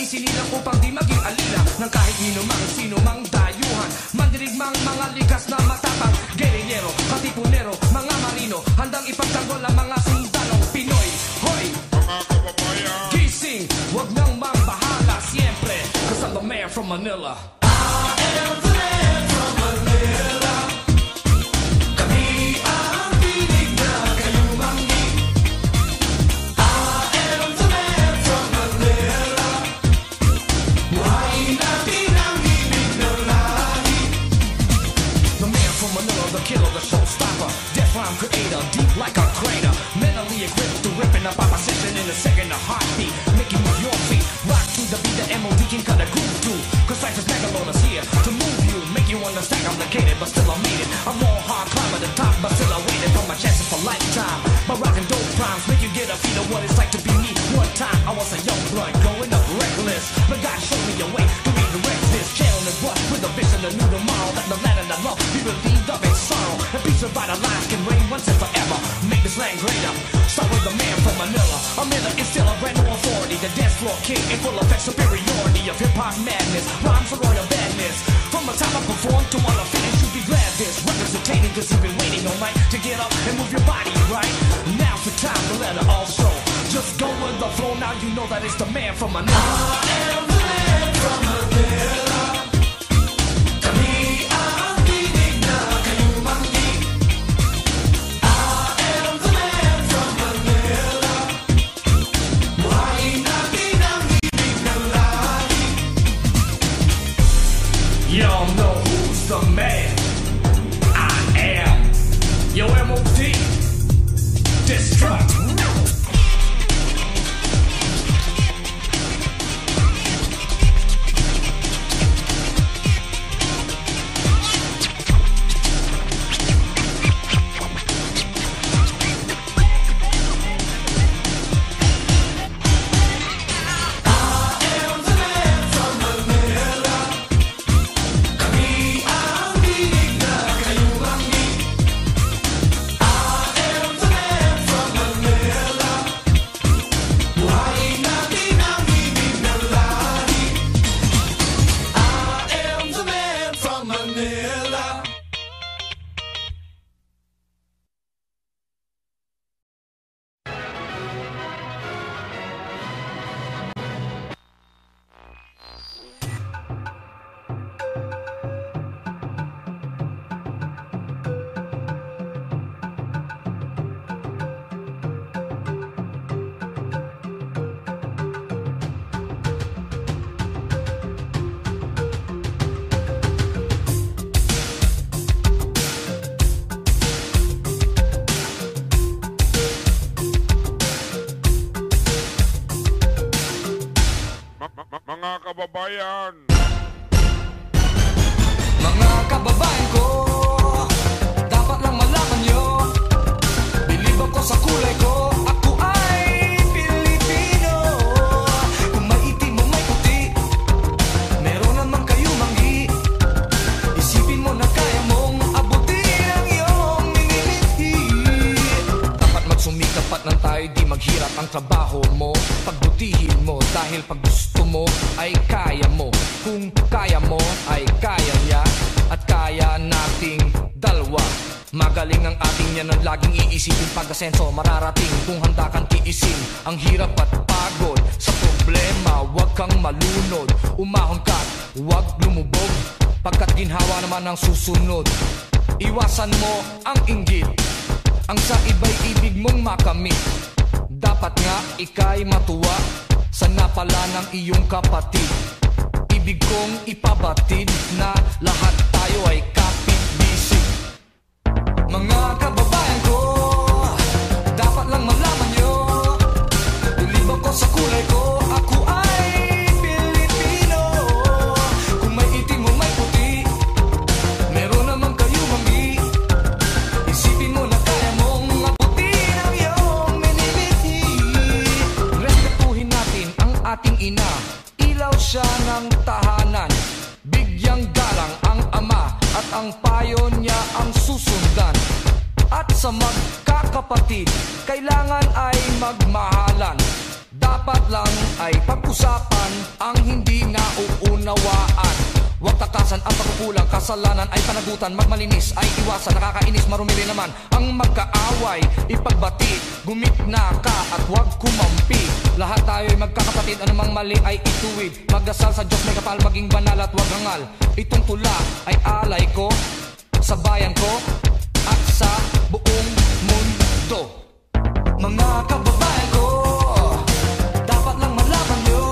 isinilang upang di maging alila ng kahit sino mang dayuhan. Mandirigmang mga likas na matapang gerillero, katipunero, mga marino, handang ipagtanggol ang mga sundalong Pinoy. Hoy! Mga kababayan, gising, wag nang mambahala siempre, 'cause I'm the man from Manila. Killer, the showstopper, death rhyme creator, deep like a crater, mentally equipped to ripping up opposition in a second, a heartbeat, make you move your feet, rock to the beat, the MOD can cut a groove too, 'cause life's is megalodonus here, to move you, make you understand complicated, but still I made it, I'm all hard, climb at the top, but still I waited for my chances for lifetime, my rock and dope rhymes, make you get a feel of what it's like to be me, one time, I was a young blood, going up reckless, but God showed me a way to redirect this, channeling what, with a vision, a new tomorrow, that the land and the love, be relieved of its sorrow, and peace and vitalize can reign once and forever. Make this land greater. Start with the man from Manila. Manila is still a brand new authority. The dance floor king in full effect superiority of hip hop madness. Rhymes for royal badness. From the time I perform to when I finish, you be glad this representing, 'cause you've been waiting all night to get up and move your body right. Now's the time to let it all show. Just go with the flow. Now you know that it's the man from Manila. I am the man from Manila. Y'all know who's the man. I am your MOD. Destruct. mga kababayan. Mga kababayan ko, dapat lang malaman nyo, bilib ako sa kulay ko, ako ay Pilipino. Kung may itim o may puti, meron naman kayo manggi. Isipin mo na kaya mong abutin ang iyong minimithi. Dapat magsumikap at nang tayo di maghirap ang trabaho mo. Pagbutihin mo dahil pag gusto mo ay kaya mo. Kung kaya mo ay kaya niya at kaya nating dalawa. Magaling ang ating yan ang laging iisipin. Pag-asenso mararating kung handa kang tiisin ang hirap at pagod sa problema. Huwag kang malunod, umahon ka, huwag lumubog, pagkat ginhawa naman ang susunod. Iwasan mo ang inggit, ang sa iba'y ibig mong makamit. Dapat nga ika'y matuwa sa napala ng iyong kapatid. Ibig kong ipabatid na lahat tayo ay kapit-bisig. Mga kababayan ko, dapat lang malaman nyo, bilib ako sa kulay ko, ako ay Pilipino. Kung may itim o may puti, meron naman kayo manggi. Isipin mo na kaya mong abutin ang iyong minimithi. Respetuhin natin ang ating ina, ilaw siya ng tahanan. Bigyang galang ang ama at ang payo niya ang susundan. At sa magkakapatid, kailangan ay magmahalan. dapat lang ay pag-usapan ang hindi nauunawaan. Huwag takasan ang pagkukulang, kasalanan ay panagutan. Magmalinis ay iwasan, nakakainis, marumi rin naman ang magkaaway. Ipagbati, gumitna ka at huwag kumampi. Lahat tayo'y magkakapatid, anumang mali ay ituwid. Magdasal sa Diyos, may kapal, maging banal at huwag hangal. Itong tula ay alay ko sa bayan ko at sa buong mundo. Mga kababayan ko, dapat lang malaman nyo,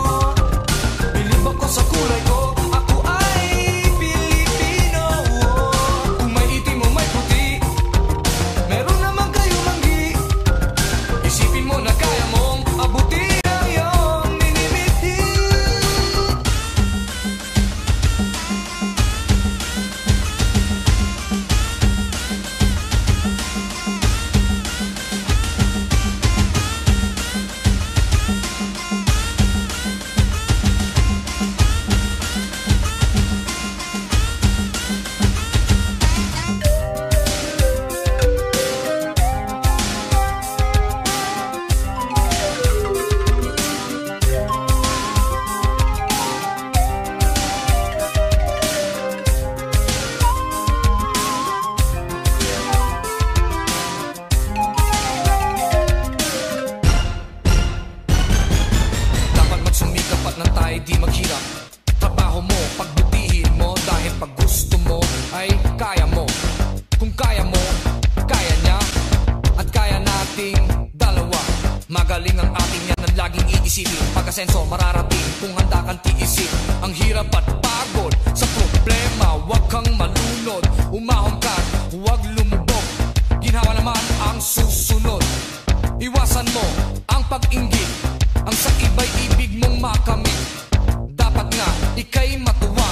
bilib ako sa kulay ko. Di maghirap, trabaho mo, pagbutihin mo, dahil pag gusto mo ay kaya mo. Kung kaya mo, kaya niya, at kaya nating dalawa. Magaling ang ating yan ang laging iisipin. Pag-asenso mararating kung handa kang tiisin ang hirap at pagod sa problema. Huwag kang malunod, umahon ka, huwag lumubog. Ginhawa naman ang susunod. Iwasan mo ang pag-inggit, ang sa iba'y ibig mong makamit. Dapat nga ika'y matuwa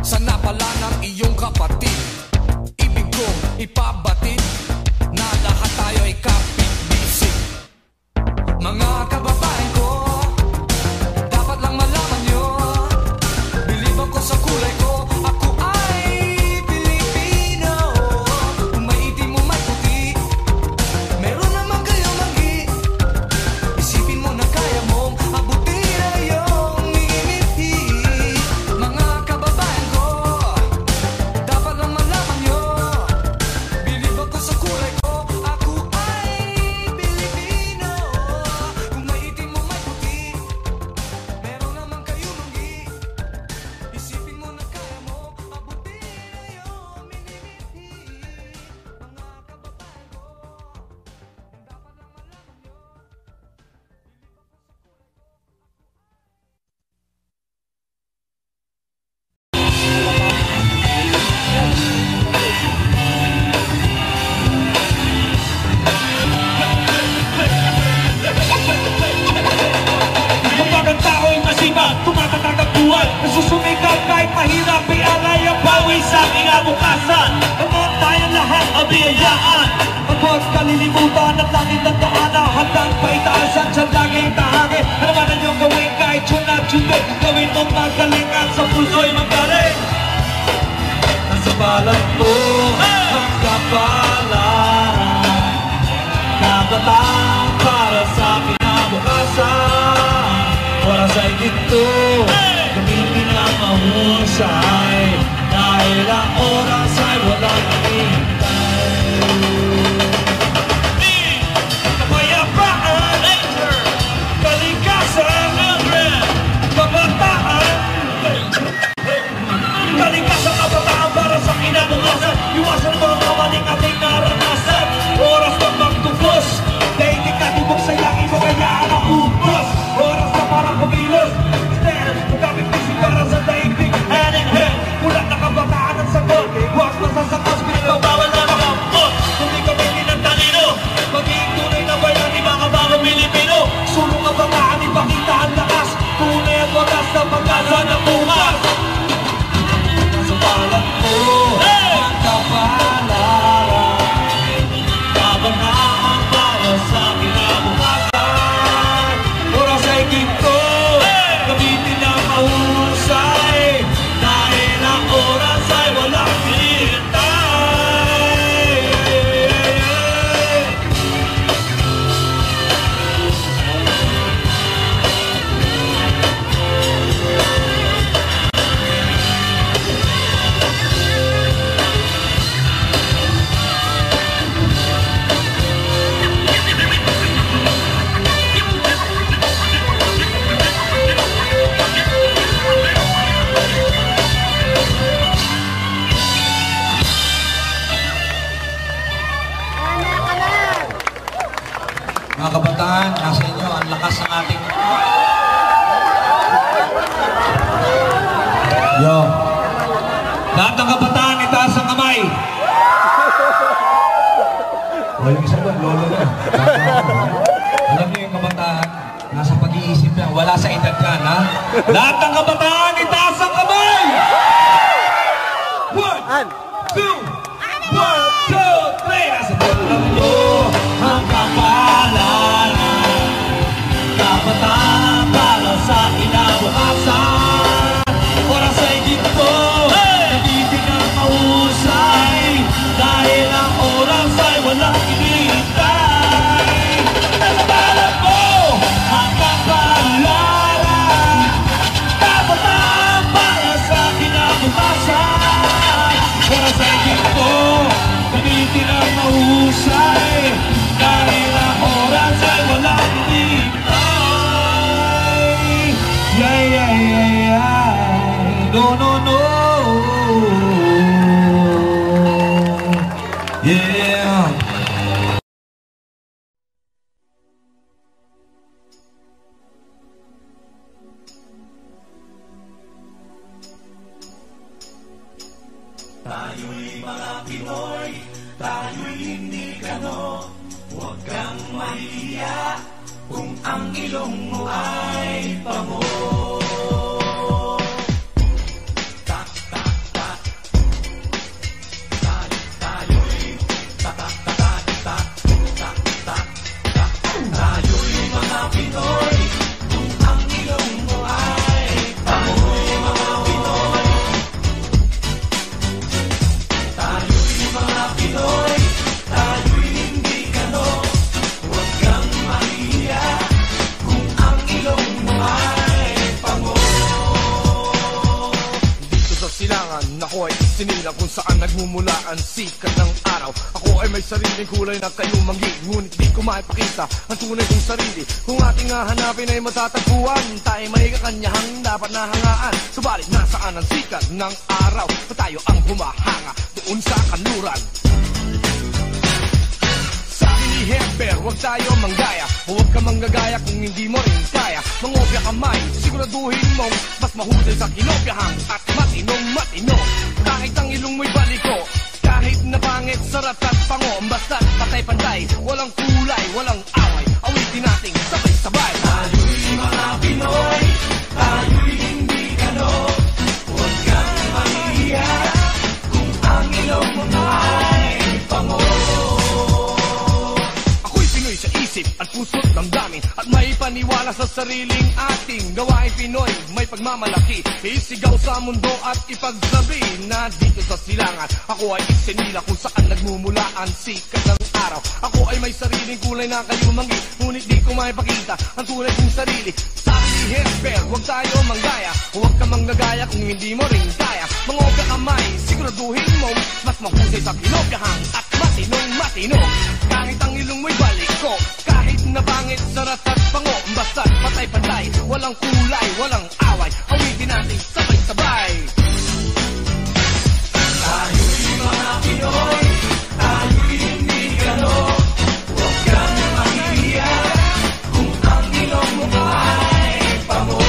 sa napala ng iyong kapatid. Ibig kong ipabatid na lahat tayo ay kapit-bisig. Mga kababayan ko, dapat lang malaman nyo, bilib ako sa kulay ko. Ako ay Pilipino. Kung may itim mo may puti, meron naman kayo manggi. Isipin mo na kaya mong abutin na iyong ngingiti. Mga kababayan ko, dapat lang malaman nyo, bilib ako sa kulay ko. Ako ay Pilipino. Kung may itim mo may puti, meron naman kayo manggi. Isipin mo na kaya mo abutin na iyong ngingiti. Mga kababayan ko, dapat lang malaman nyo. Kapag ang tao'y masipag, tumatatag ang buhay, nasusumikap kahit mahirap, ialay ang pawis sa kinabukasan. Kapag tayong lahat ang biyayaan, kapag kalilimutan at langit ng daanan, handang paitaasan sa laging tahangin. Ano man ang iyong gawin kahit yun at yun din, gawin mong magaling at sa puso'y magaling. Nasa balat mo ang kapalaran, natatang para sa kinabukasan. Oras ay dito, gamitin ang mahusay, dahil ang oras ay walang hintay. Kapayapaan, kalikasan, kabataan, kalikasan, kabataan para sa kinabukasan. Iwasan mo ang maling ating naranasan. Oras na magtubos, dahil ikatibok sa langit mo kaya ang ubos. Oras na parang kumilos, stand, magkapit busy para sa daigdig. Hand in hand, ulat na kabataan ang sagot. Huwag masasakas, pinagbawal na makapot. Kung di ka may tinantalino, magiging tunay na bayan ni mga bagong Pilipino. Sulong ang bataan, ipakita ang lakas, tunay at wagas na pag-asa ng bukas. Nasa balat mo, ang kapalaran, kabanaan para sa kinabukasan. Oras ay ginto, gamitin ang mahusay, dahil ang oras ay walang hintay. Yo. Lahat ng kabataan, itaas ang kamay. O, yung isa doon, lolo na. Alam niyo yung kabataan, nasa pag-iisip lang, wala sa edad yan, ha? Lahat ng kabataan, itaas ang kamay! 1, 2, 1, 2, 3! Nasa bulang mo ang kapalaran. Kabataan para sa kinabukasan. Oras ay ginto, hindi ka mahusay. Dahil ang oras ay walang hinihintay. Nasa balak mo ang kapalaran. Kabataan para sa kinabukasan. Oras ay ginto, gamitin ang mahusay. Dahil ang oras ay walang hinihintay. No, no, no. Yeah. Tayo'y mga Pinoy, tayo'y hindi gano. Huwag kang mahiya kung ang ilong mo ay pango. Ako ay sinilang kung saan nagmumula ang sikat ng araw. Ako ay may sariling kulay na kayo manggi, ngunit di ko maipakita ang tunay kong sarili. Kung ating hahanapin ay matatagpuan, tayo may kakanyahang dapat nahangaan. Subalit nasaan ang sikat ng araw, pa tayo ang humahanga doon sa kanluran. Sabi ni Hemper, huwag tayo manggaya, huwag ka manggagaya kung hindi mo rin kaya. Mangopya kamay, siguraduhin mong mas mahusay sa kinopyahang at matino. Kahit ang ilong mo'y baliko, kahit na pangit, sarat at pango, basta't patay-pantay, walang kulay, walang away, awitin nating sabay-sabay. Tayo'y mga Pinoy, tayo'y hindi gano. Huwag kang mahiya kung ang ilong mo ay pango. Ako'y Pinoy sa isip at puso't damdamin, at may paniwala sa sariling ating gawain Pinoy. May pagmamalaki, isigaw sa mundo at ipagsabi na dito sa silangan ako ay isinila kung saan nagmumula ang sikat ng araw. Ako ay may sariling kulay na kayo manggi, ngunit di ko maipakita ang tunay kong sarili. Sabi ni Hesper, huwag tayo manggaya, huwag ka manggagaya kung hindi mo rin kaya. Mangopya kamay, siguraduhin mo mas mahusay sa kinopyahang at matino. Kahit ang ilong mo'y balik ko, kahit na pangit, sarat at pango, basta't patay-pantay, walang kulay, walang away, awitin natin sabay-sabay. Tayo'y mga Pinoy, tayo'y hindi gano. Huwag kang mahiya kung ang ilong mo ay pango.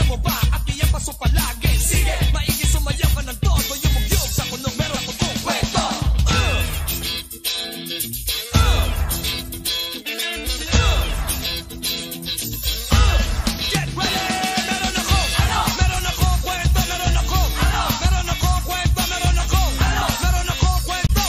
mo ba? At iyan paso palagi. Sige, maigi sumayaw ka ng todo. Yung magyog sa kunog, meron ako tong kwento. Get ready! Meron ako kwento, meron ako kwento, meron ako kwento.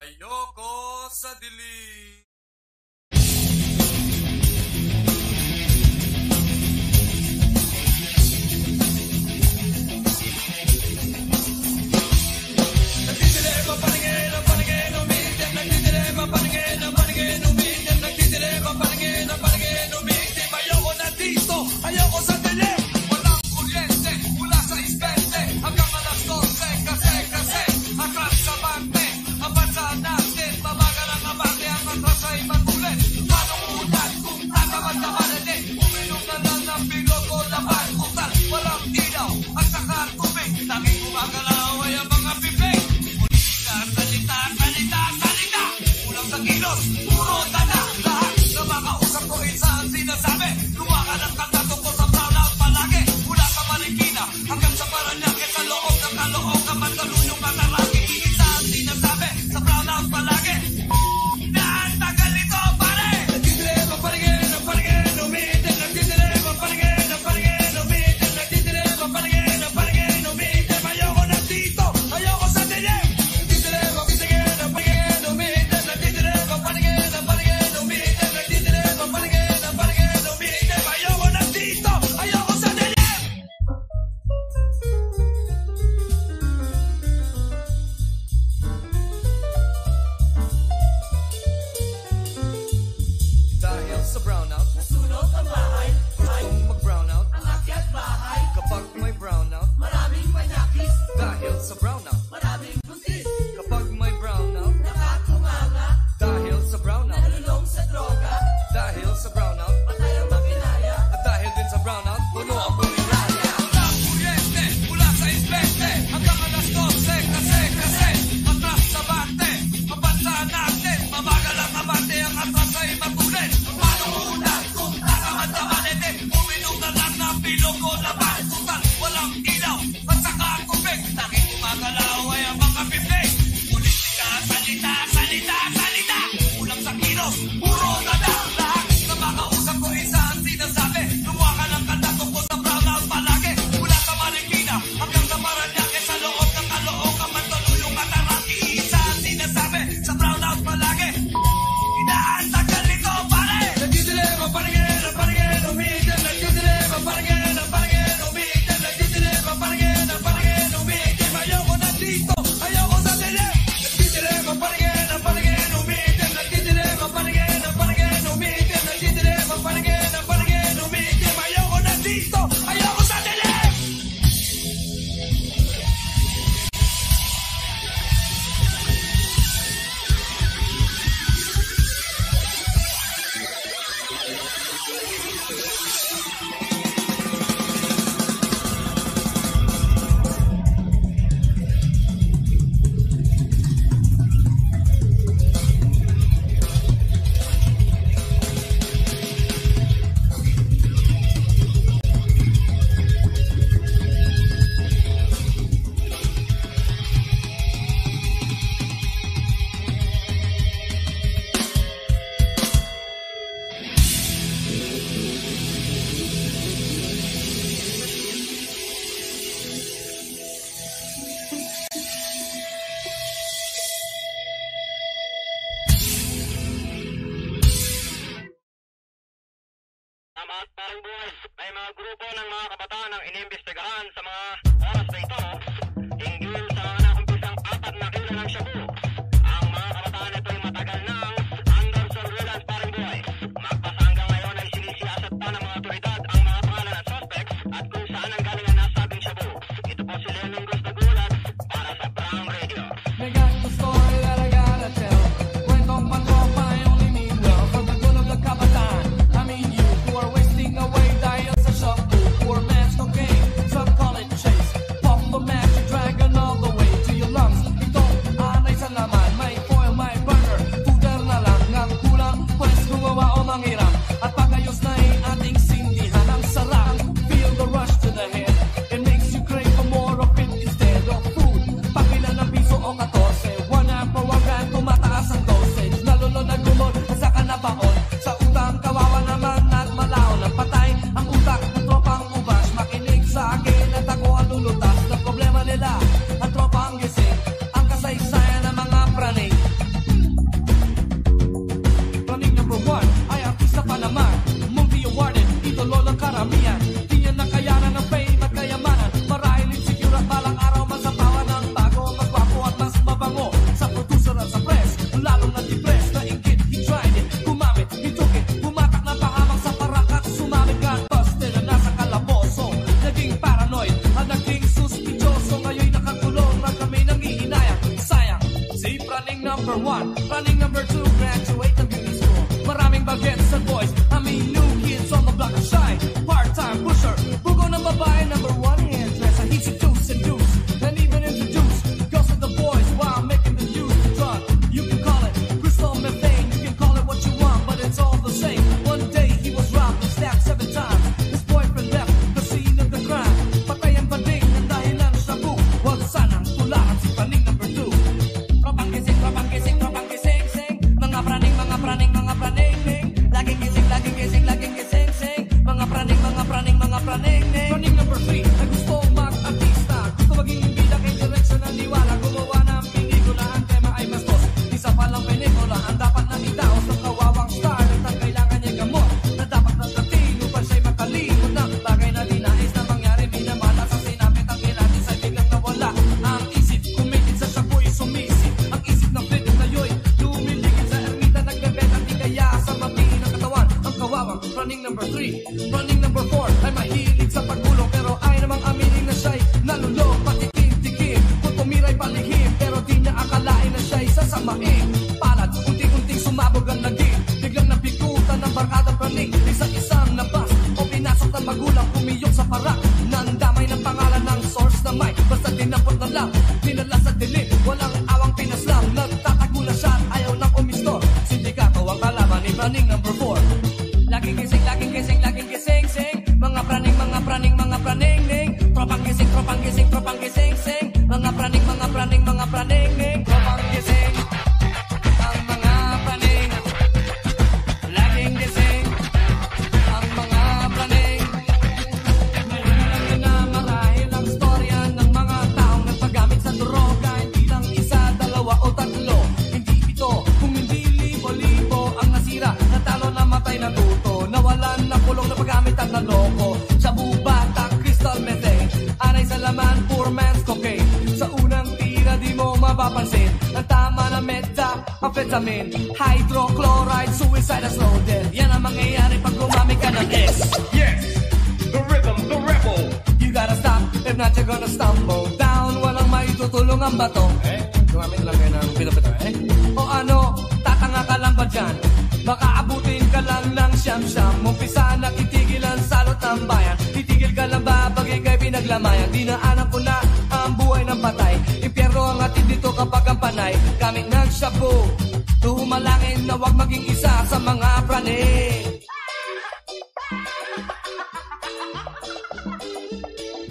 Ayoko sa dilim. Nagdidilim ang paningin, ang paningin umiitim. Nagdidilim ang paningin, ang paningin umiitim. Nagdidilim ang paningin, ang paningin umiitim. Ayoko na dito, ayoko sa dilim. Walang kuryente, mula sa ispente hanggang alas 12 kasi atras sa bante. Ang bansa natin, mabagal ang abante. Ang atras ay matuloy. Manong ulan, kung tatamad-tamad din. Uminom na lang ng bigogo laban. Kutal, walang ilaw at saka tubig. Laging gumagalaw ay ang mga bibig. Politika, salita, salita, salita. Kulang sa kilos, puro tala. Lahat na makausap ko isang sinasabi. Luwa ka ng kanta tungkol sa brownout palagi. Mula sa Marikina hanggang sa Paranaque. Sa loob ng kaloob ka Mandaluyong Mataraki. Isang sinasabi sa brownout palagi. Daan tagal ito pare. Nagdidilim ang paningin, ang paningin umiitim. Nagdidilim ang paningin, ang paningin umiitim. Nagdidilim ang paningin, ang paningin umiitim. Ayoko na dito, ayoko sa dilim. Nagdidilim ang paningin, ang paningin umiitim. Nagdidilim ang paningin, ang paningin umiitim. Nagdidilim ang paningin, ang paningin umiitim. Ayoko na dito, ayoko sa dilim. Dahil sa brownout, Nasunod ang bahay, gustong mag-brownout. ang akyat bahay, Kapag may brownout, maraming manyakis, dahil sa brownout. maraming buntis, Kapag may brownout, nakakumanga, dahil sa brownout. nalulong sa droga, Dahil sa brownout, patay ang makinaya, at dahil din sa brownout, puno ang bumiraya. Walang kuryente, mula sa ispente hanggang alas 12 kasi atras sa bante. Ang bansa natin, mabagal ang abante. Ang atras ay matuloy. Manong ulan, kung tatamad-tamad din. Uminom na lang ng bilogo laban. Tutal, walang ilaw at saka tubig. Laging gumagalaw ay ang mga bibig. Politika, salita, salita, salita. Kulang sa kilos, puro nada. Lahat na makausap ko isang sinasabi. Lumuha ka ng kanta tungkol sa brownout palagi. Mula sa Marikina hanggang sa Paranaque. Sa loob ng kaloob ka Mandaluyong Mataraki. Isang sinasabi sa brownout palagi. Inaantagal nito pare. Nagdidilim ang paningin, ang paningin umiitim. Nagdidilim ang paningin, ang paningin umiitim. Nagdidilim ang paningin, ang paningin umiitim. Ayoko na dito, ayoko sa dilim. Nagdidilim ang paningin, ang paningin umiitim. Nagdidilim ang paningin, ang paningin umiitim. Nagdidilim ang paningin, ang paningin umiitim. Ayoko na dito, ayoko sa dilim. Mga parang buwas ay mga grupo ng mga kabataan ang inimbestigahan sa mga oras na ito hinggil sa mga nakumpisang 4 na kilo ng shabu. Ang mga kabataan ito ay matagal nang under surveillance para Praning number 3, praning number 4 ay mahilig sa pagulong pero ay namang aminin na siya'y nalulong, patikim-tikim kung tumiray palihim pero di niya akalain na siya'y sasamain. Palad, unti-unting sumabog ang naging biglang napikutan ng barkadang praning isang labas o pinasok ng magulang pumiyok sa parak nandamay ng pangalan ng source na may basta dinampot na lang dinala sa dilim, walang awang pinaslang nagtatago na siya at ayaw nang umisto. Sindikato ang kalaban ni praning number 4. Laging gising, laging gising, laging gising, sing. Mga praning, mga praning, mga praning, ning. Tropang gising, tropang gising, tropang gising, sing. Mga praning, mga praning, mga praning, ning. Tropang gising, ang mga praning. Laging gising, ang mga praning. Alam na marahil ang storya ng mga taong nagpagamit sa droga. Hindi lang isa, dalawa o tatlo. Hindi ito, kung hindi libo-libo ang nasira. Natalo na matay na tuto. Nawalan na kulong na paggamit ang naloko. Sa bubata, crystal methane. Anay sa laman, poor man's cocaine. Sa unang tira, di mo mapapansin. Ang tama na methamphetamine, hydrochloride, suicide as loaded. Yan ang mangyayari pag gumamit ka ng X. Yes, the rhythm, the rebel. You gotta stop, if not you're gonna stumble down. Walang maitutulong ang bato. Gumamit lang kayo ng pinapito, O ano, tatanga ka lang ba dyan? Baka abutin ka lang ng siyam-siyam. Umpisa na itigil ang salot ng bayan. Titigil ka lang ba bagay kay pinaglamayan? Dinaanan ko na ang buhay ng patay. Impyerno ang atid dito kapag ang panay gamit ng shabu. Tuhumalangin na wag maging isa sa mga praning.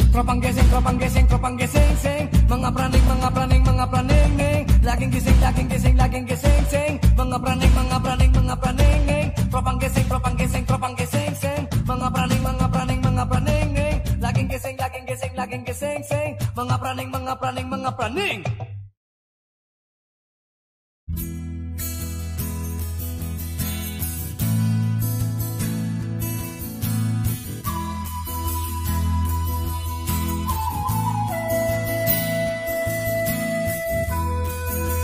Tropang gising, tropang gising, tropang gising, sing. Mga praning, mga praning, mga praning, ning. Laging gising, laging gising, laging gising, sing. Mga praning, mga praning, mga praning, ning. Tropang gising, tropang gising, tropang gising, sing. Mga praning, mga praning, mga praning, ning. Laging gising, laging gising, laging gising, sing. Mga praning, mga praning, mga praning.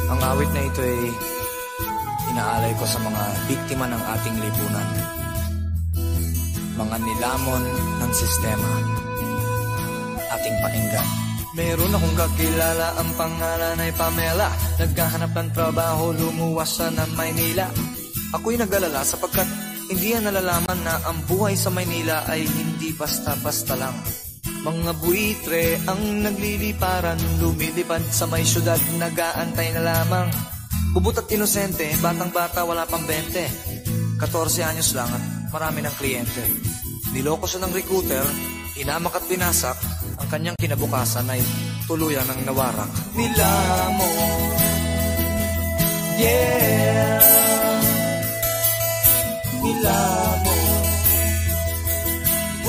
Ang awit na ito ay inaalay ko sa mga biktima ng ating lipunan. Mga nilamon ng sistema. Ating pakinggan. Meron akong kakilala, ang pangalan ay Pamela. Naghahanap ng trabaho, lumuwas siya ng Maynila. Ako'y nag-alala sapagkat hindi yan nalalaman na ang buhay sa Maynila ay hindi basta-basta lang. Mga buitre ang nagliliparan, lumilipad sa may syudad, nag-aantay na lamang. Bubut at inosente, batang-bata wala pang 20. 14 anyos lang at marami ng kliyente. Niloko siya ng recruiter, inamak at pinasak. Ang kanyang kinabukasan ay tuluyan ng nawarak. Nilamon, yeah. Nilamon,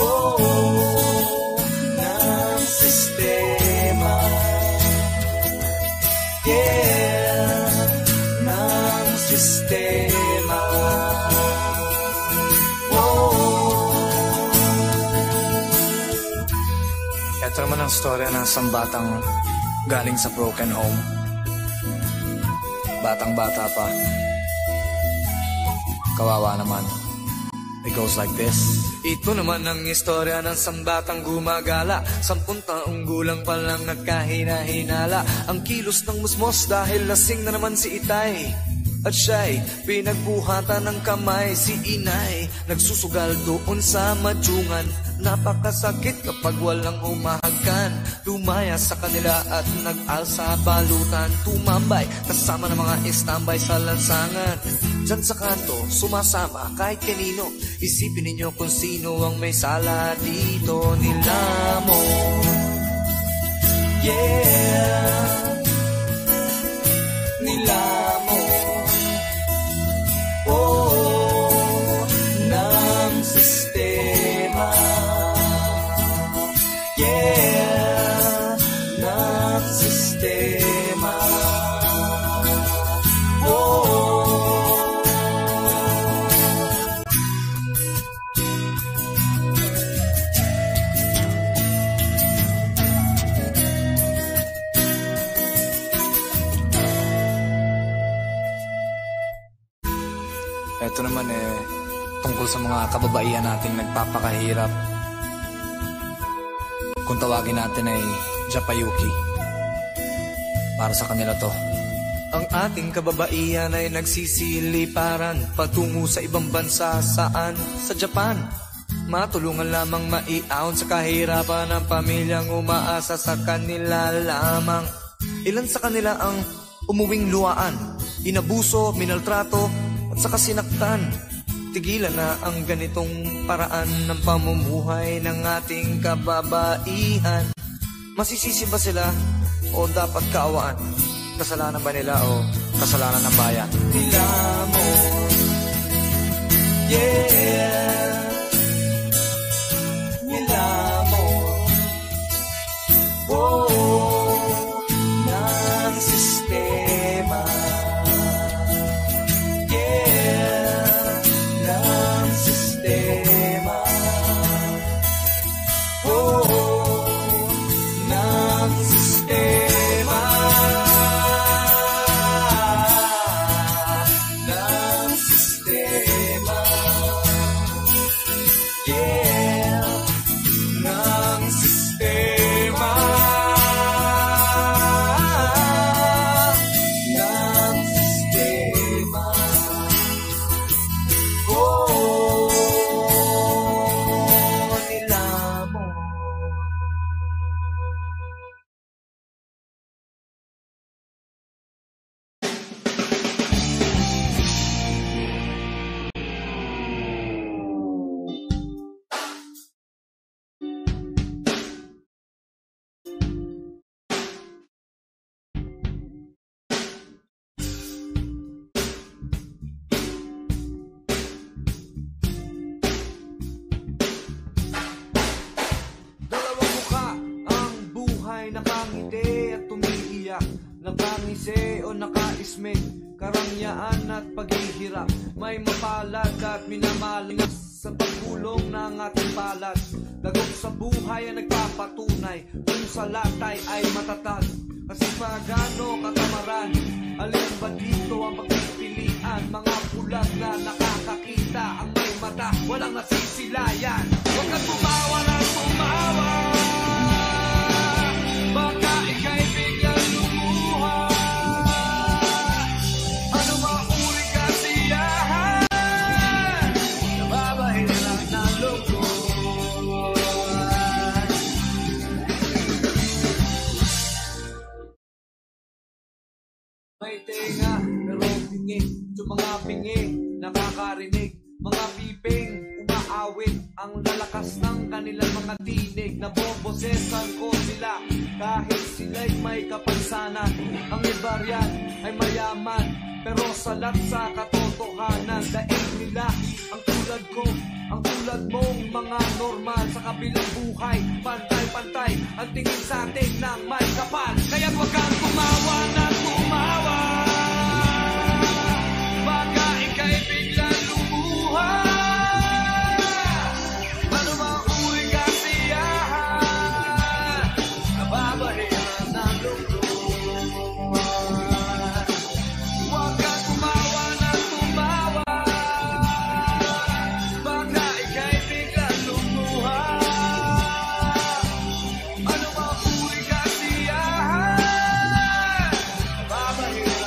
oh, ng sistema, yeah, ng sistema. Ito naman ang storya ng isang batang galing sa broken home. Batang-bata pa. Kawawa naman. It goes like this. Ito naman ang istorya ng isang batang gumagala. 10 taong gulang pa lang nagkahina-hinala. Ang kilos ng musmos dahil lasing na naman si Itay. At siya'y pinagbuhatan ng kamay. Si Inay nagsusugal doon sa madyungan. Napakasakit kapag walang humahagkan. Lumaya sa kanila at nag-alsa balutan. Tumambay kasama ng mga istambay sa lansangan. Diyan sa kanto, sumasama kahit kanino. Isipin ninyo kung sino ang may sala dito. Nilamon, yeah. Nilamon, oh, ng sistema, yeah, ng sistema, oh. Ito naman tungkol sa mga kababaihan nating nagpapakahirap. Kung tawagin natin ay Japayuki. Para sa kanila to. Ang ating kababaihan ay nagsisiliparan patungo sa ibang bansa. Saan? Sa Japan. Matulungan lamang maiahon sa kahirapan ng pamilyang umaasa sa kanila lamang. Ilan sa kanila ang umuwing luwaan, inabuso, minaltrato at saka sinaktan. Tigilan na ang ganitong paraan ng pamumuhay ng ating kababaihan. Masisisi ba sila o dapat kaawaan? Kasalanan ba nila o kasalanan ng bayan? Nilamon, yeah. Nilamon, oh, ng sistema. Yeah, ng sistema. Oh, ng sistema. Ng sistema. Yeah, ng sistema. Ng sistema. Oh, nilamon. Dalawang mukha ang buhay, nakangiti at tumiiyak, nakangisi o nakaismit, karangyaan at paghihirap. May mapalad at minamalas sa pagulong ng ating palad. Dagok sa buhay ang nagpapatunay kung sa latay ay matatag. Kasi pagano katamaran, alin ba dito ang pagpipilian? Mga pulat na nakakakita, ang may mata, walang nasisilayan. Huwag kang tumawa na tumawa, baka ika'y biglang lumuha. Ano mauri kasiyahan, nababahirap na lungkot. May tenga, pero pingin, yung mga pingin, nakakarinig. Mga piping, umaawit, ang lalakas ng kanilang mga tinig. Nabobosesan ko sila, kahit sila'y may kapansanan. Ang iba riyan ay mayaman, pero salat sa katotohanan. Daig nila ang tulad ko, ang tulad mong mga normal. Sa kabilang buhay, pantay-pantay ang tingin sa atin ng may kapal. Kaya't huwag kang tumawa na tumawa, baka ika'y biglang lumuha. Ano mang uri kasiyahan, nababahirap ng lungkot. Huwag kang tumawa na tumawa, baka ika'y biglang lumuha. Ano mang uri kasiyahan, nababahirap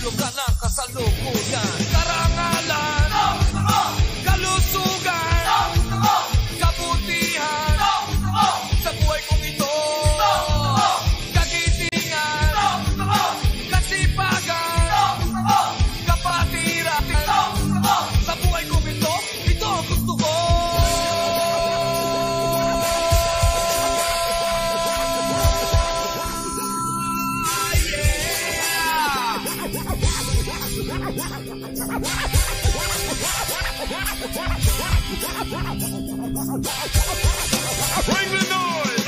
kahulugan ng kasalukuyan. Karangalan, kalusugan, kabutihan sa buhay kong ito. Kagitingan, kasipagan, kapatiran sa buhay kong ito. Ito ang gusto ko. Bring the noise!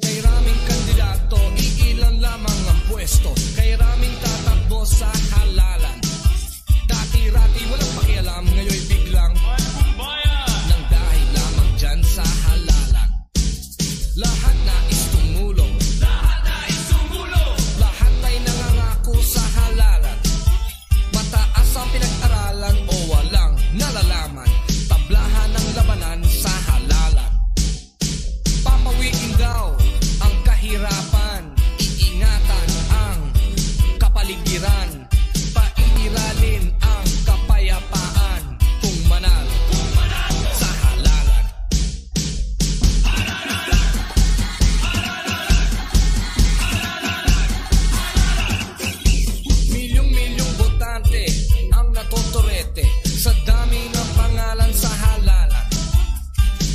Kay raming kandidato, iilan lamang ang pwesto. Kay raming tatakbo sa halalan. Dati-rati walang pakialam, ngayon biglang nang dahil lamang dyan sa halalan. Lahat nais tumulong, lahat ay nangangako sa halalan. Mataas ang pinag-aralan o walang nalalaman, tablahan ng labanan sa halalan. Papawiin daw ang kahirapan, iingatan ang kapaligiran, pairalin ang kapayapaan kung manalo sa halalan. Milyong-milyong botante ang natotorete sa dami ng pangalan sa halalan.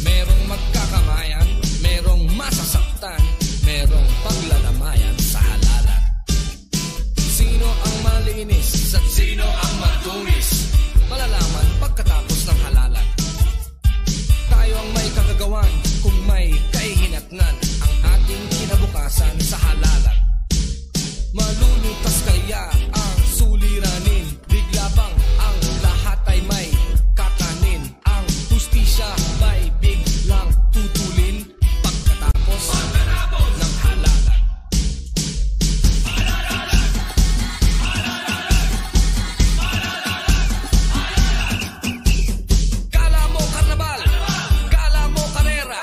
Merong magkakamayan, merong masasaktan, merong paglalamayan sa halalan. Sino ang malinis at sino ang matulis, malalaman pagkatapos ng halalan. Tayo ang may kagagawan kung may kahihinatnan ang ating kinabukasan sa halalan. Malulutas kaya ang suliranin, bigla bang ang lahat ay may kakanin? Ang hustisya ba'y biglang tutulin pagkatapos ng halalan? Kala mo karnabal, kala mo karera,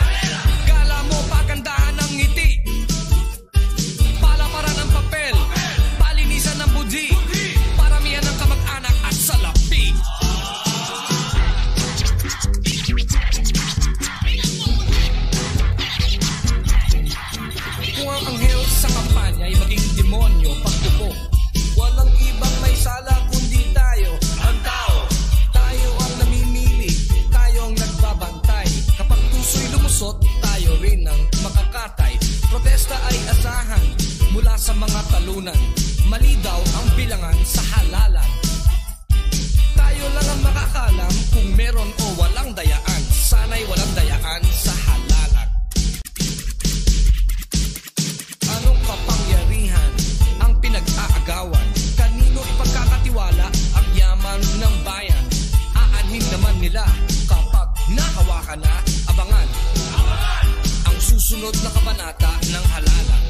kala mo pagandahan ng ngiti, palaparan ng papel, palinisan ng budhi, paramihan ng kamag-anak at salapi. Kung ang anghel sa kampanya ay maging demonyo pagtupo, walang ibang may sala kundi tayo, ang tao. Tayo ang namimili, tayo ang nagbabantay. Kapag tuso'y lumusot, tayo rin ang makakatay. Protesta ay asahan mula sa mga talunan, mali daw ang bilangan sa halalan. Tayo lang ang makakalam kung meron o walang dayaan, sana'y walang dayaan sa halalan. Anong kapangyarihan ang pinag-aagawan? Kanino ipagkakatiwala ang yaman ng bayan? Aanhin naman nila kapag nahawakan na, abangan ang susunod na kabanata ng halalan.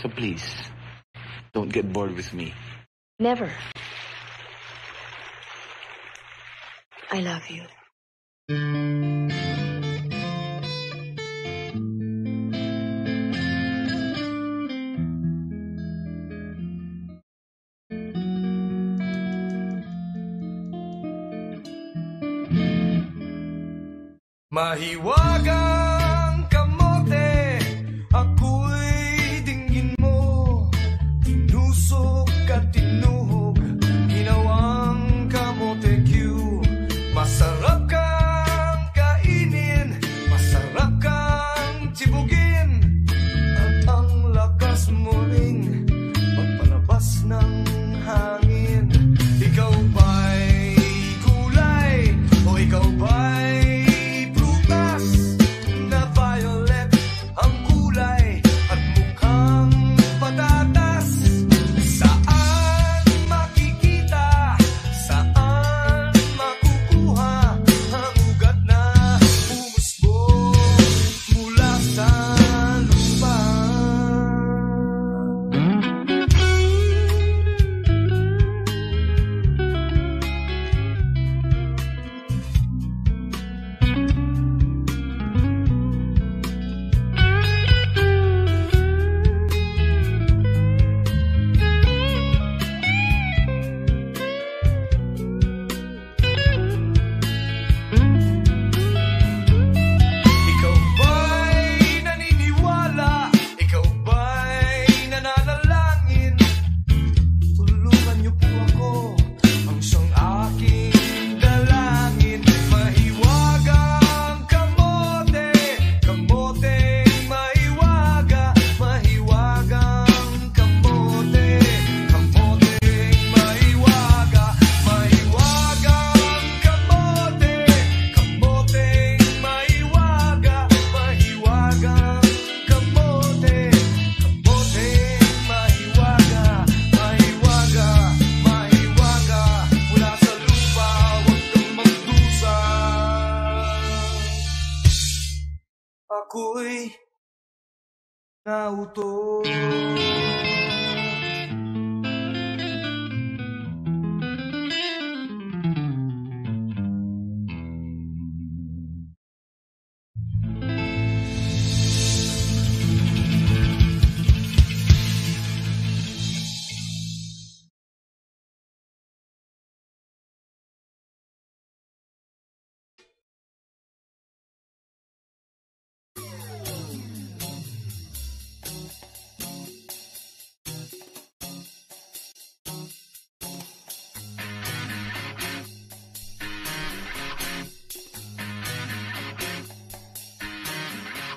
So please, don't get bored with me. Never. I love you. Mahiwagang kamote, ako'y dinggin mo. Tinusok at tinuhog, ginawang kamote Q. Masarap kang kainin, masarap kang tibugin. At ang lakas mo ring pagpalabas ng hangin. Ikaw ba'y kulay o ikaw ba'y ako'y nauto.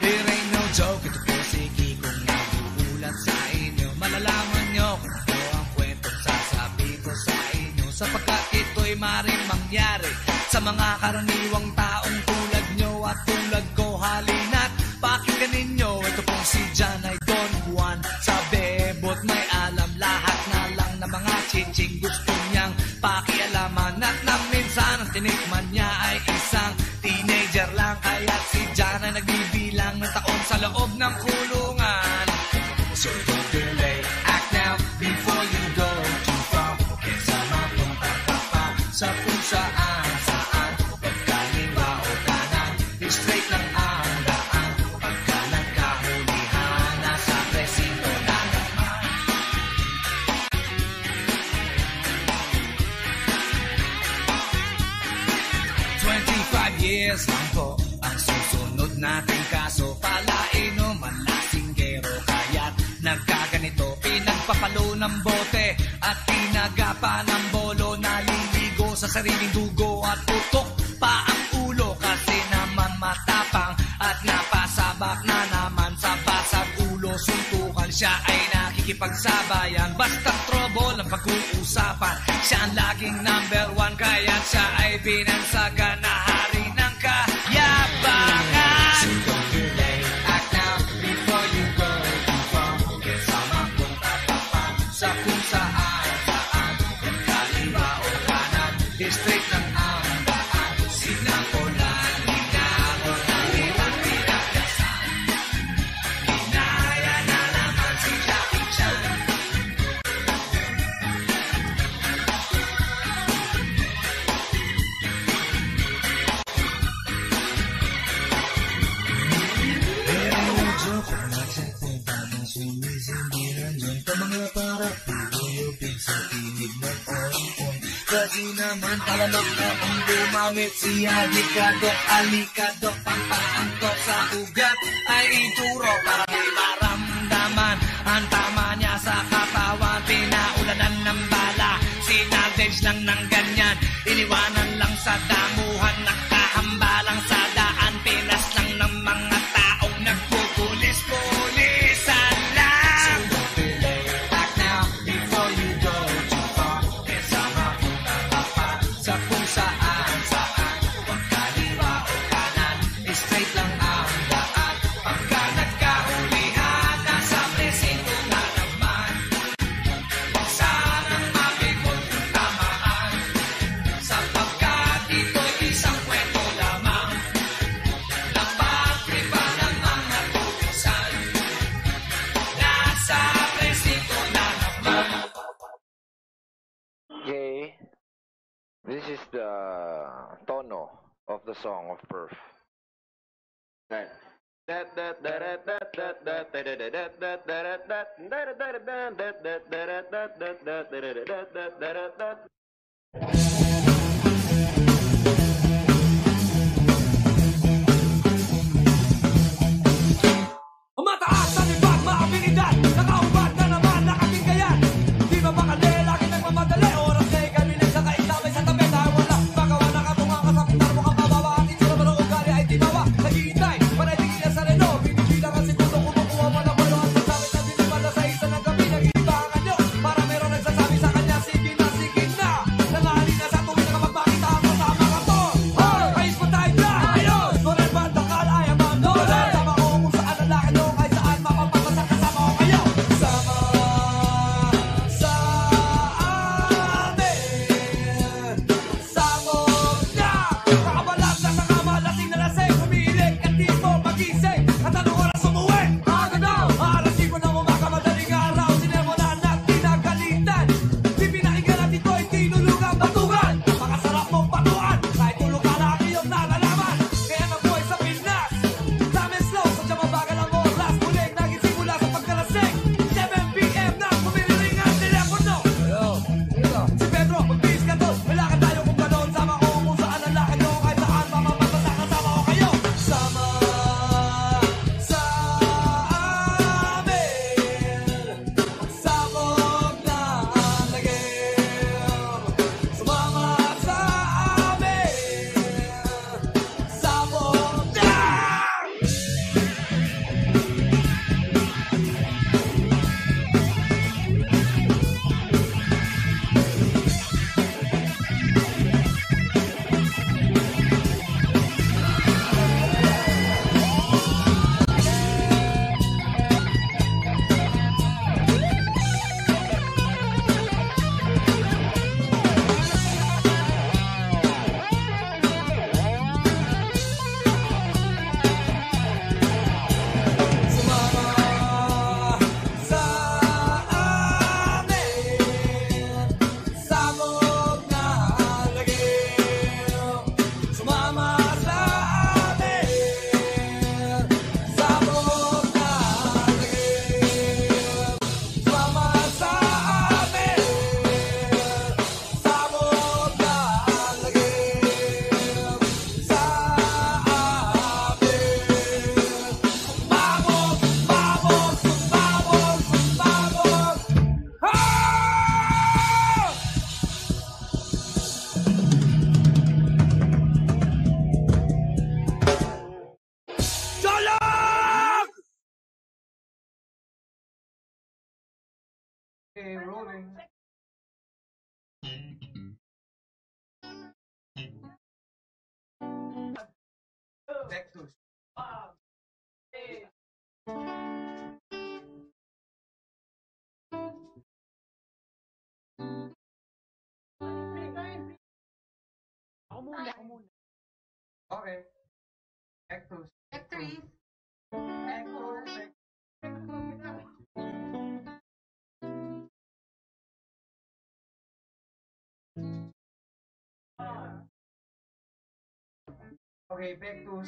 It ain't no joke, ito po si Kikong nag-uulat sa inyo. Malalaman nyo kung ano ang kwentong sasabi ko sa inyo, sapagkat ito'y maaaring mangyari sa mga karaniwang taong tulad nyo at tulad ko. Halina't pakinggan ninyo, ito pong si John ay Don Juan sa bebot may alam. Lahat na lang na mga chiching gusto niyang pakialaman, at na minsan ang tinikman niya ay isang teenager lang. Kaya si John ay nagbibilang ng taon sa loob ng kulungan. So don't delay, act now before you go too far. Kasama kong tatapa sa kung saan pagkaliwa o kanan, straight lang ang daan. Pagka nagkahulihan, nasa presinto na naman. 25 years lang po ang susunod nating kaso. Palain o malasinggero, kaya't nagkaganito. Pinagpapalo ng bote at pinagapa ng bolo. Naliligo sa sariling dugo at putok pa ang ulo, kasi naman matapang at napasabak na naman sa basag ulo. Suntukan, siya ay nakikipagsabayan, basta trouble ang pag-uusapan. Siya ang laging number one, kaya siya ay binansagan na hari ng kayabangan. So don't delay, act now before you go too far. Kasama kong tatapa sa kung saan kaliwa o kanan, straight lang ang daan. Sinapulan, ginako na ilang pinagdasan. Ginaya na naman si Jackie. Di naman talamak na kung gumamit siya. Dikadok, alikadok, pampaantok sa ugat ay ituro para di maramdaman. Ang tama niya sa katawan, pinaulanan ng bala. Sinadage lang ng ganyan, iniwanan lang sa damuhan. Nakahambalang sa daan, pinas lang ng mga taong nagpupulis-pulisan lang. So don't delay, act now before you go too far. Kesa mapunta ka pa sa kung saan. Huwag kaliwa o kanan, straight lang ang daan. Pagka nagkahulihan, nasa presinto na naman. Huwag sanang mapikot yung tamaan, sapagkat ito'y isang kwento lamang. Napagtripa ng mga tulisan, nasa presinto na naman. Okay, this is the tono of the song of Perf. Right. Mataas sa libag, maabilidad, nakaubad na naman, nakatinggayan. Di ba bakali, lagi nagmamadali, oras na ikalilig sa kaisabay sa tabi. Dahil wala, magawa na katunga ka sa pintar mo kang bababa. Ang itsura mo ng ugali ay di bawa. Naghihintay, panay tingin sa reno. Binibilang ang segundo, kumukuha mo ng balo. Ang sasabit na dinipala sa isa ng gabi. Nag-iibahan nyo, para meron nagsasabi sa kanya, sige na, sige na. Nangahalin na sa tuwing na magpakita ang kasama ka to. Hoy, ayos pa tayo dyan, ayos. Doon ba dakal ay amang doon. Sama ko kung saan ang laki nyo, kahit saan mapapapasal kasama ko kayo. Sama sa amin. Sabog na, nakabalag na sa kama, lasing na lasing. Humihilig ka dito, magising. At anong oras umuwi? Aga daw, alas 5 na umaga, madaling araw. Sinemonan at pinagalitan. Di pinakinggan at ito'y tinulugang batugan. Napakasarap mong batuan, kahit tulog ka na ang iyong nalalaman. Kaya nabuhay sa Pinas, dami slow, sadya mabagal ang oras. Muling nagising mula sa pagkalasing. 7 PM na, pumiliring ang telepono. Si Pedro, magbihis ka doon. Malakad tayo kung gano'n. Sama ko kung saan ang lakad nyo, kahit saan mamapapasa kasama ko kayo. Sama sa amin. Sabog na ang lagim. Sumama sa amin. Sabog na! Sumama sa amin. Sabog na ang lagim. Sumama sa amin. Sabog na ang lagim. Sumama sa amin. Sabog na ang lagim. Sa amin. Sumabog, sumabog, sumabog, sumabog. Ha! Dialogue! Okay, rolling. Vectors. Okay. Vectors. Actress. Okay, Vectus.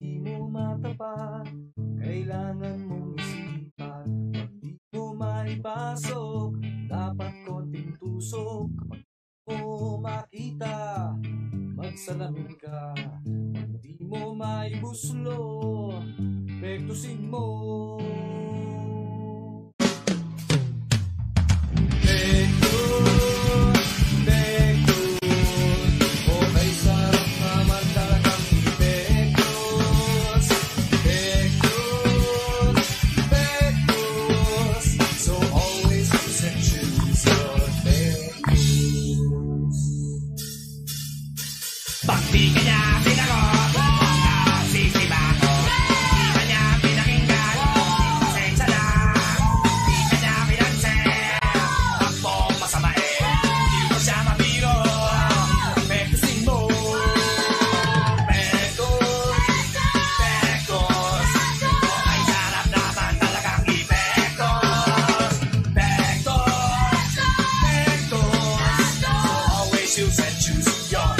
di mo matapat, kailangan mong isipan. Pag di mo maipasok, dapat konting tusok. Kapag mo makita, magsalamin ka. Pag di mo maibuslo, pektusin mo. Pag di ka niya pinagot, sisiba ko. Di ka niya pinakinggan, pasensya na. Di ka niya pinansin, takbong masama eh. Di mo siya mabiro, pektusin mo. Pektos, ay sarap naman talagang ipektos. Pektos, so always use and choose your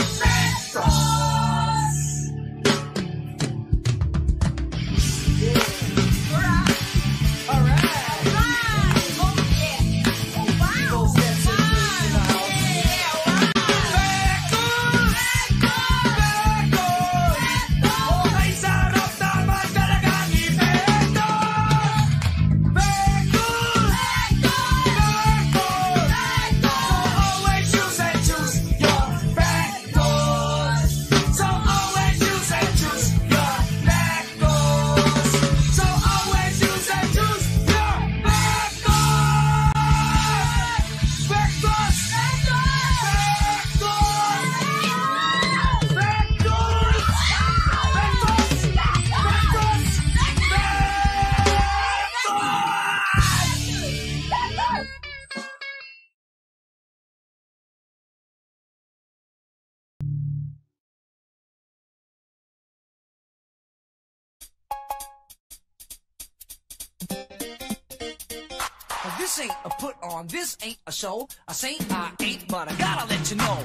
This ain't a put on, this ain't a show. I say I ain't, but I gotta let you know.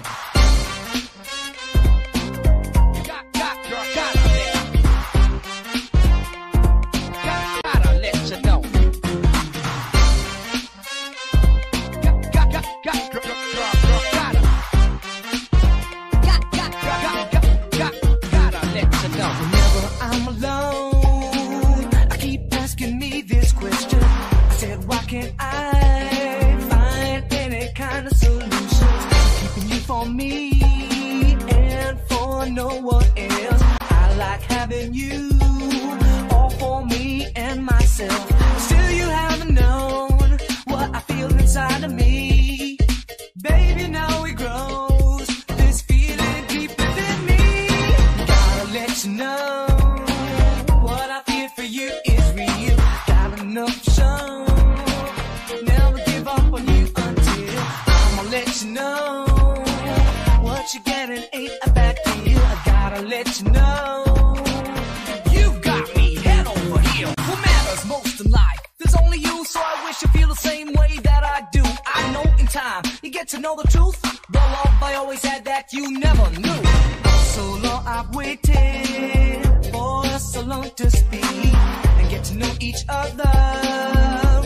Gotta let you know. Gotta let you know. Whenever I'm alone, I keep asking me this question. I said, why can't I find any kind of solution? Keeping you for me and for no one else. I like having you all for me and myself. Still you haven't known what I feel inside of me. Baby, now it grows, this feeling deep within me. Gotta let you know what I feel for you is real. Got enough show, never give up on you until I'ma let you know what you're getting ain't a bad deal. I gotta let you know you got me head over heel. What matters most in life? There's only you, so I wish you feel the same way that I do. I know in time you get to know the truth. The love I always had that you never knew. So long I've waited for so long to speak and get to know each other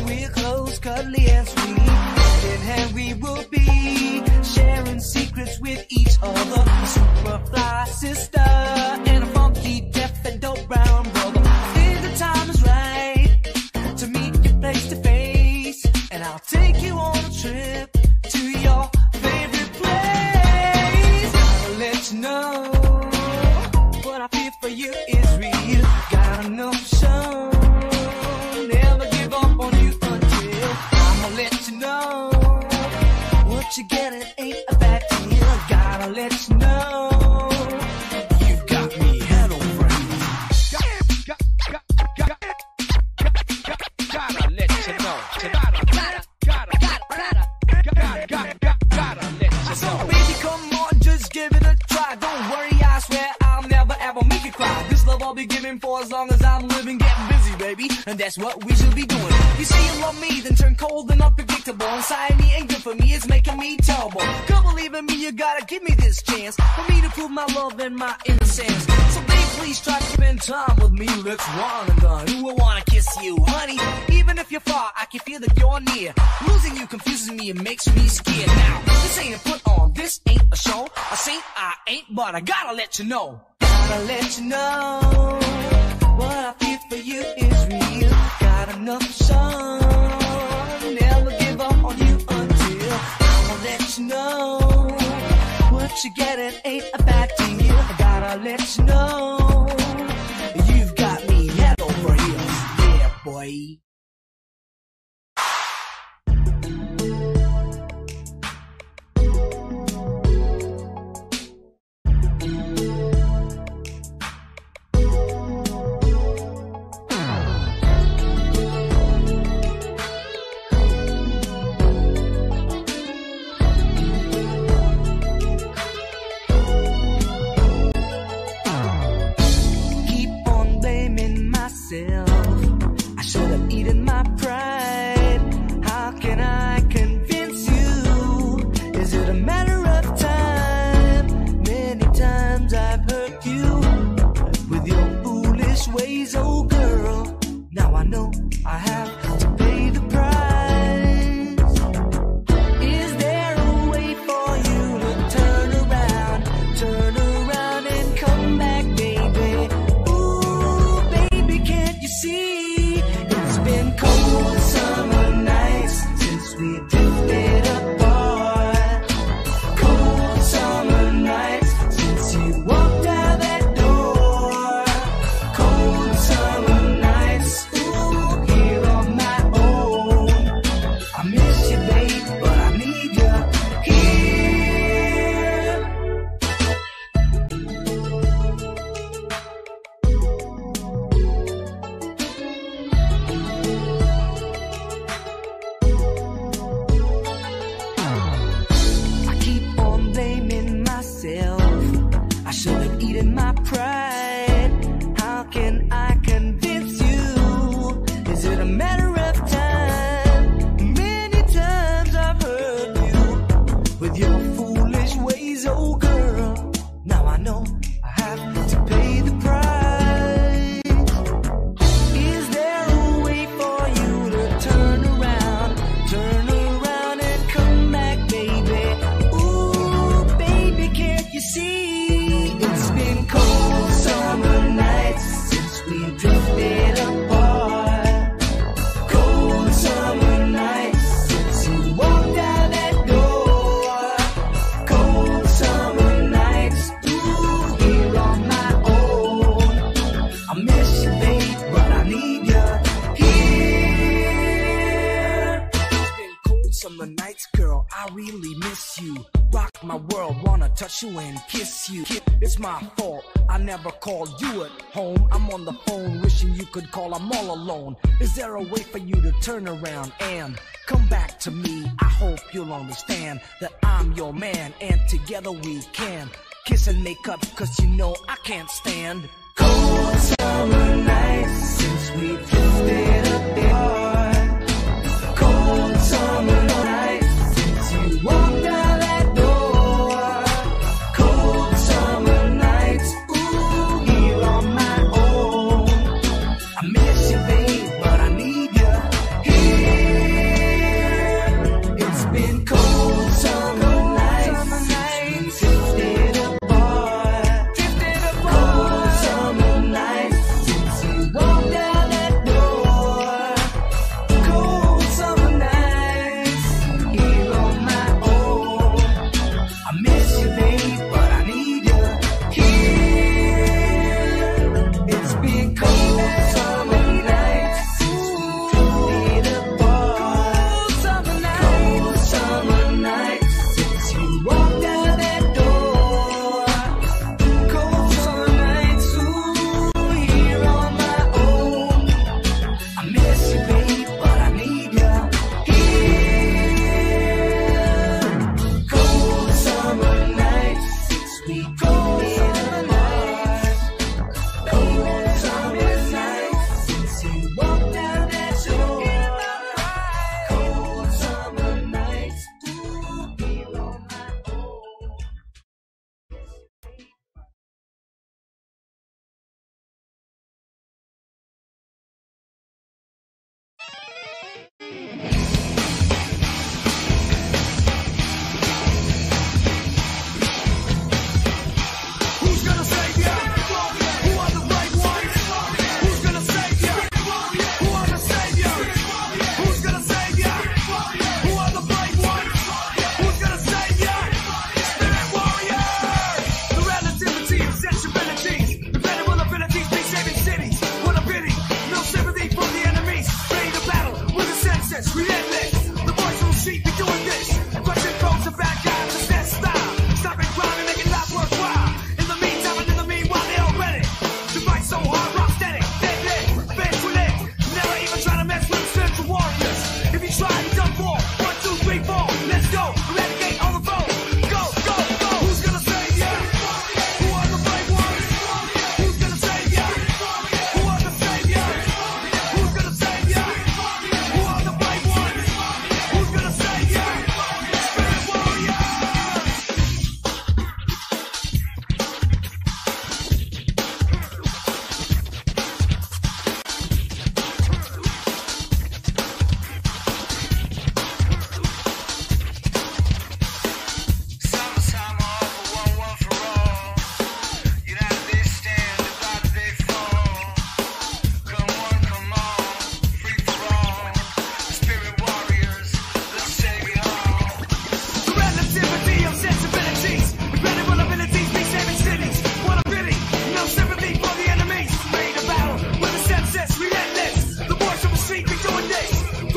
real close, cuddly and sweet. Hand in hand we will be sharing secrets with each other. A super fly sister and a funky deaf and dope brown brother. I think the time is right to meet you face to face, and I'll take you on a trip to your favorite place. I'll let you know what I feel for you is real. Got enough show, never give up on you until I'ma let you know what you're getting ain't a bad deal. Gotta let you know you got me head over heels. Gotta let you know. Gotta let you know. So baby, come on, just give it a try. Don't worry, I swear I'll never ever make you cry. This love I'll be giving for as long as I'm living, getting busy, baby, and that's what we should be doing. You say you love me, then turn cold and unpredictable. Anxiety ain't good for me, it's making me terrible. Can't believe in me, you gotta give me this chance for me to prove my love and my innocence. So baby, please try to spend spend time with me, let's run and gun. Ooh, I wanna kiss you, honey. Even if you're far, I can feel that you're near. Losing you confuses me and makes me scared. Now, this ain't a put on, this ain't a show. I say I ain't, but I gotta let you know. Gotta let you know what I feel for you is real. Got enough sun, never give up on you until I'ma let you know what you getting ain't a bad deal. I gotta let you know you've got me head over heels, yeah, boy. I should have eaten my pride. How can I convince you? Is it a matter of time? Many times I've hurt you with your foolish ways, oh girl. Now I know I have to pay the price. Is there a way for you to turn around and come back, baby? See, it's been cold summer nights since we drifted apart. Cold summer nights since you walked out that door. Cold summer nights, ooh, here on my own. I miss you, babe, but I need you here. I should have eaten my pride. How can I convince you? Is it a matter of time? Many times I've heard you with your foolish ways, oh girl. Now I know I have to pay the price. Is there a way for you to turn around and come back, baby? Ooh, baby, can't you see? It's been cold summer nights since we drifted apart. Cold summer nights since you walked out that door. Cold summer nights, ooh, here on my own. I miss you, babe, but I need you here. It's been cold summer nights, girl, I really miss you. Rock my world, wanna touch you and kiss you. It's my fault, I never called you at home. I'm on the phone wishing you could call, I'm all alone. Is there a way for you to turn around and come back to me? I hope you'll understand that I'm your man, and together we can kiss and make up, cause you know I can't stand cold summer nights since we drifted apart. Cold summer nights since you walked out that door. Cold summer nights, ooh, here on my own. I miss you, babe, but I need you here. It's been cold summer nights since we drifted apart. Cold summer nights since you walked out that door.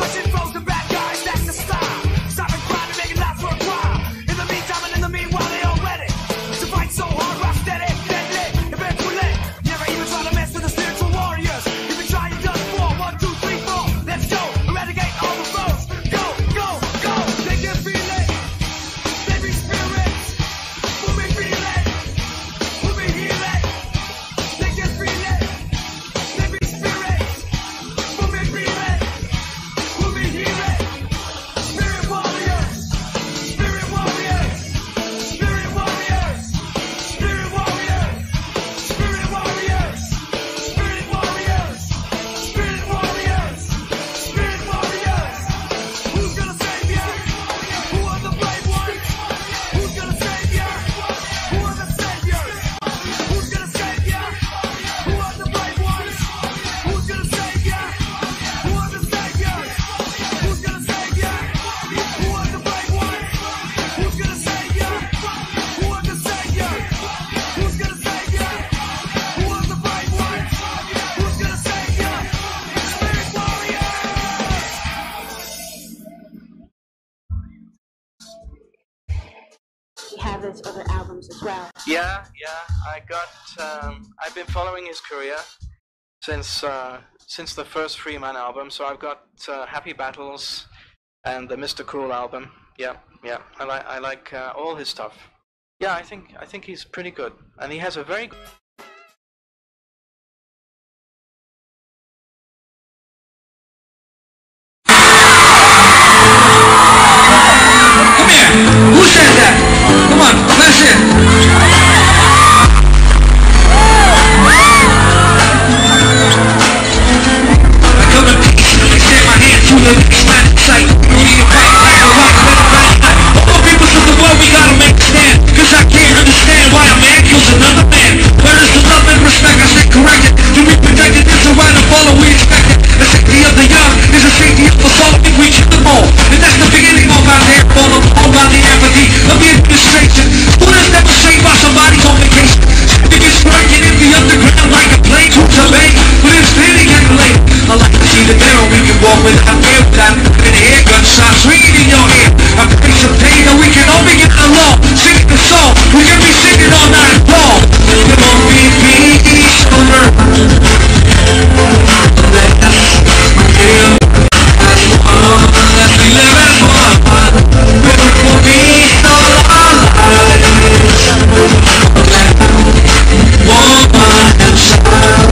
Rushing foes and bad guys, that's the style. Stopping crime and making lives worthwhile. In the meantime and in the meanwhile, they all ready to fight so hard, rock steady, deadly, eventually. Never even try to mess with the spiritual warriors. If you try, you're done for. 1, 2, 3, 4. Let's go, eradicate all the foes. Go, go, go. They can feel it. They be spirits. Who may feel it? Who may heal it? They can feel it. They be spirits. Who may feel it? Who may heal it? Spirit warriors. Spirit warriors. Spirit warriors. Spirit warriors. Spirit warriors. Spirit warriors. Spirit warriors. Spirit warriors. Who's gonna save ya? Who are the brave ones? Who's gonna save ya? Who are the saviors? Who's gonna save ya? Who are the brave ones? Who's gonna save ya? Who are the saviors? Who's gonna save ya? Who are the brave ones? Who's gonna save ya? Who are the saviors? Who's gonna save ya? Who are the brave ones? Who's gonna save ya? Spirit warriors! He have his other albums as well. Yeah, I've been following his career since the first Freeman album. So I've got Happy Battles and the Mr. Cool album. Yeah, I like all his stuff. Yeah, I think he's pretty good, and he has a very good Who said that? Come on, let's hear. I come to peace, extend my hand to the next line of sight. You need to fight like a rock, let it ride. All the people of the world, we gotta make a stand. Cause I can't understand why a man kills another man. Where is the love and respect? I said corrected. To be protected is the right of all we expected. The safety of the young is the safety of us all. If we kill them all, and that's the beginning of our downfall. All about the apathy of the administration. Students never saved by somebody's on vacation. Niggas working in the underground like a plane to Jamaica. But it's really getting late. I like to see the mirror. We can walk without fear, without an air. Gunshots ringing in your ear. I pray some pain that we can all be getting along. Singing the song, we can be singing all night long. Come on, be peace on earth. Let's be living one. For peace all our lives. One mind inside.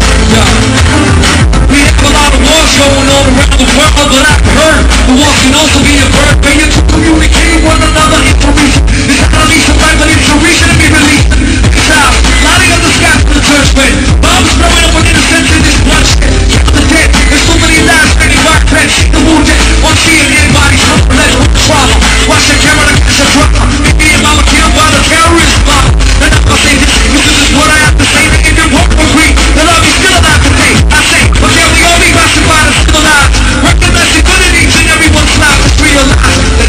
We have a lot of wars going on around the world, but I've heard the wars can also be averted. Failure to communicate one another is a reason. It's not only survive, but it's a reason to be released. Exile, lighting up the sky for the church bed. Bombs blowing up on innocence in this bloodshed. Count the dead, there's so many lives spending rock beds. The wounded, on seeing anybody's hope, let it swallow. Watch the camera catch a drama. Me and mama killed by the terrorist bomb. And I'm gonna say this, because this is what I have to say. The Indian won't agree, the love is still alive today. I say, but can we all be pacified and civil lives? Recognize the good in each and everyone's life. Just realize that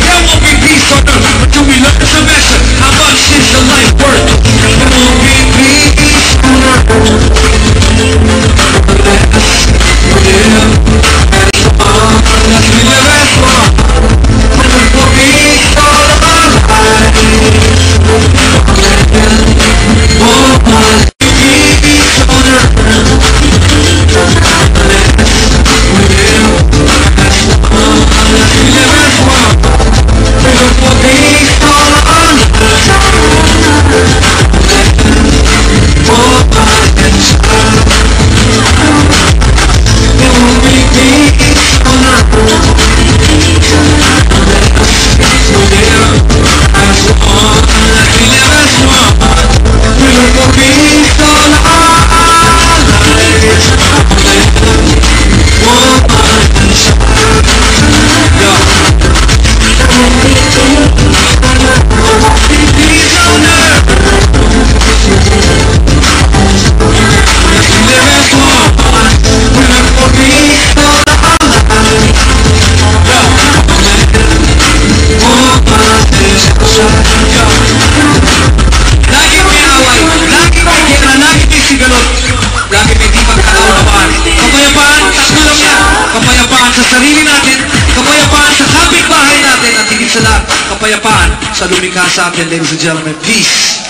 kapayapaan sa lumikha sa atin, ladies and gentlemen. Peace.